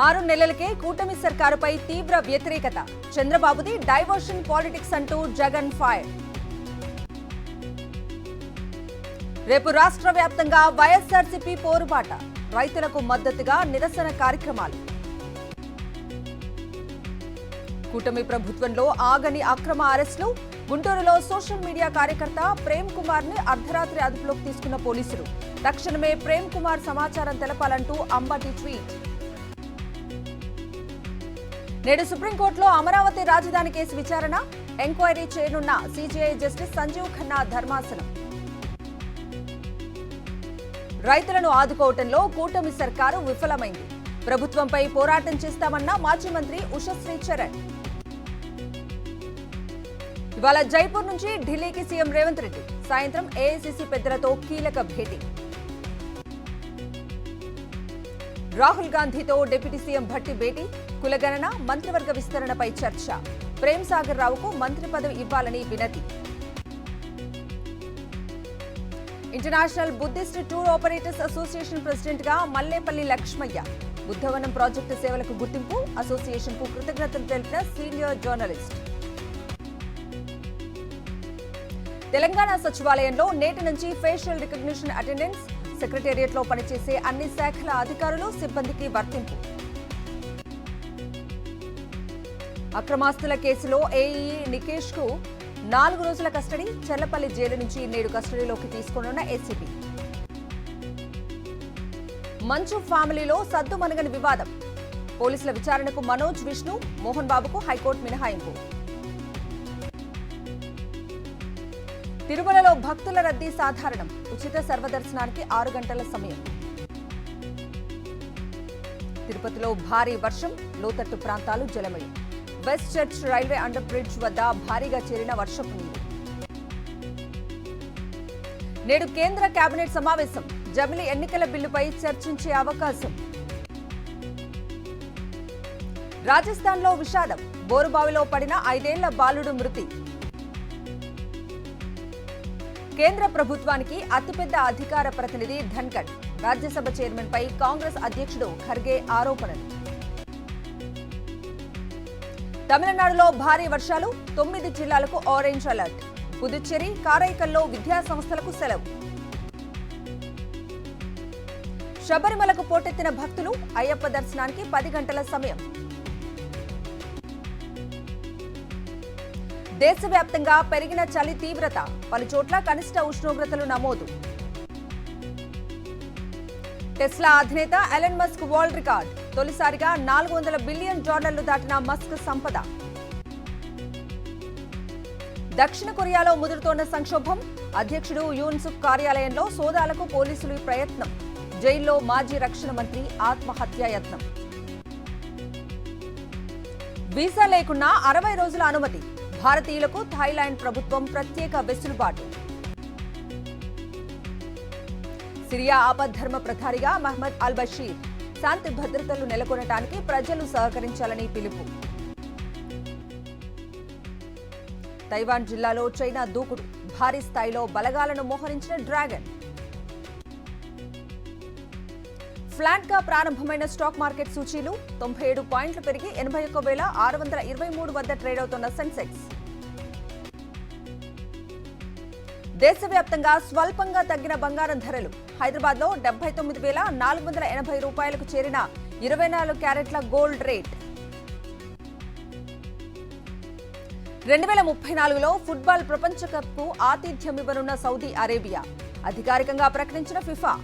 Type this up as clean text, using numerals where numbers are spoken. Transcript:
6 నెలలకే కూటమి సర్కారుపై తీవ్ర వ్యతిరేకత. చంద్రబాబుది డైవర్షన్ పాలిటిక్స్ అంటూ జగన్ ఫైర్. రేపు రాష్ట్ర వ్యాప్తంగా వైఎస్ఆర్సీపీ పోరుబాట. రైతులకు మద్దతుగా నిరసన కార్యక్రమాలు. కూటమి ప్రభుత్వంలో ఆగని అక్రమ అరెస్టులు. గుంటూరులో సోషల్ మీడియా కార్యకర్త ప్రేమ్ కుమార్ ని అర్ధరాత్రి అదుపులోకి తీసుకున్న పోలీసులు. తక్షణమే ప్రేమ్ కుమార్ సమాచారం తెలపాలంటూ అంబటి ట్వీట్. నేడు సుప్రీంకోర్టులో అమరావతి రాజధాని కేసు విచారణ. ఎంక్వైరీ చేయనున్న సీజీఐ జస్టిస్ సంజీవ్ ఖన్నా ధర్మాసనం. రైతులను ఆదుకోవటంలో కూటమి సర్కారు విఫలమైంది. ప్రభుత్వంపై పోరాటం చేస్తామన్న మాజీ మంత్రి ఉషశ్రీ చరణ్. ఇవాళ జైపూర్ నుంచి ఢిల్లీకి సీఎం రేవంత్ రెడ్డి. సాయంత్రం ఏఐసీసీ పెద్దలతో కీలక భేటీ. రాహుల్ గాంధీతో డిప్యూటీ సీఎం భట్టి భేటీ. కులగణన, మంత్రివర్గ విస్తరణపై చర్చ. ప్రేమ్ సాగర్ రావుకు మంత్రి పదవి ఇవ్వాలని వినతి. International Buddhist tour operators association president గా మల్లేపల్లి లక్ష్మయ్య. బుద్ధవనం ప్రాజెక్టు సేవలకు గుర్తింపు. అసోసియేషన్ కు కృతజ్ఞతలు తెలిపిన సీనియర్ జర్నలిస్ట్. తెలంగాణ సచివాలయంలో నేటి నుంచి ఫేషియల్ రికగ్నిషన్ అటెండెన్స్. సెక్రటేరియట్ లో పనిచేసే అన్ని శాఖల అధికారులు, సిబ్బందికి వర్తింపు. అక్రమాస్తుల కేసులో ఏఈ నికేష్ కు 4 రోజుల కస్టడీ. చెర్లపల్లి జైలు నుంచి నేడు కస్టడీలోకి తీసుకోనున్న ఏసీబీ. మంచు ఫ్యామిలీలో సద్దుమణగని వివాదం. పోలీసుల విచారణకు మనోజ్, విష్ణు, మోహన్ బాబుకు హైకోర్టు మినహాయింపు. తిరుమలలో భక్తుల రద్దీ సాధారణం. ఉచిత సర్వదర్శనానికి 6 గంటల సమయం. తిరుపతిలో భారీ వర్షం. లోతట్టు ప్రాంతాలు జలమయం. West Church railway under bridge వద్ద భారీగా చేరిన వర్షపు నీరు. నేడు కేంద్ర కేబినెట్ సమావేశం. జమిలి ఎన్నికల బిల్లుపై చర్చించే అవకాశం. రాజస్థాన్లో విషాదం. బోరుబావిలో పడిన 5 ఏళ్ల బాలుడు మృతి. కేంద్ర ప్రభుత్వానికి అతిపెద్ద అధికార ప్రతినిధి ధన్కడ్. రాజ్యసభ చైర్మన్ పై కాంగ్రెస్ అధ్యక్షుడు ఖర్గే ఆరోపణలు. తమిళనాడులో భారీ వర్షాలు. 9 జిల్లాలకు ఆరెంజ్ అలర్ట్. పుదుచ్చేరి, కారైకల్లో విద్యా సంస్థలకు సెలవు. శబరిమలకు పోటెత్తిన భక్తులు. అయ్యప్ప దర్శనానికి 10 గంటల సమయం. దేశవ్యాప్తంగా పెరిగిన చలి తీవ్రత. పలుచోట్ల కనిష్ట ఉష్ణోగ్రతలు నమోదు. టెస్లా అధినేత ఎలన్ మస్క్ వరల్డ్ రికార్డ్. తొలిసారిగా $400 బిలియన్ దాటిన మస్క్ సంపద. దక్షిణ కొరియాలో ముదురుతోన్న సంక్షోభం. అధ్యక్షుడు యూన్ సుక్ కార్యాలయంలో సోదాలకు పోలీసులు ప్రయత్నం. జైల్లో మాజీ రక్షణ మంత్రి ఆత్మహత్యాయత్నం. వీసా లేకున్నా 60 రోజుల అనుమతి. భారతీయులకు థాయిలాండ్ ప్రభుత్వం ప్రత్యేక వెసులుబాటు. సిరియా ఆపద్ధర్మ ప్రధానిగా మహ్మద్ అల్ బషీర్. శాంతి భద్రతలు నెలకొనటానికి ప్రజలు సహకరించాలని పిలుపు. తైవాన్ జిల్లాలో చైనా దూకుడు. భారీ స్థాయిలో బలగాలను మోహరించిన డ్రాగన్. ఫ్లాట్ గా ప్రారంభమైన స్టాక్ మార్కెట్ సూచీలు 97 పాయింట్లు పెరిగి 81,623 వద్ద ట్రేడ్ అవుతున్న సెన్సెక్స్. దేశవ్యాప్తంగా స్వల్పంగా తగ్గిన బంగారం ధరలు. హైదరాబాద్ లో 79,480 రూపాయలకు చేరిన 24 క్యారెట్ల గోల్డ్ రేట్. 2034లో ఫుట్బాల్ ప్రపంచ కప్ కు ఆతిథ్యమివ్వనున్న సౌదీ అరేబియా. అధికారికంగా ప్రకటించిన ఫిఫా.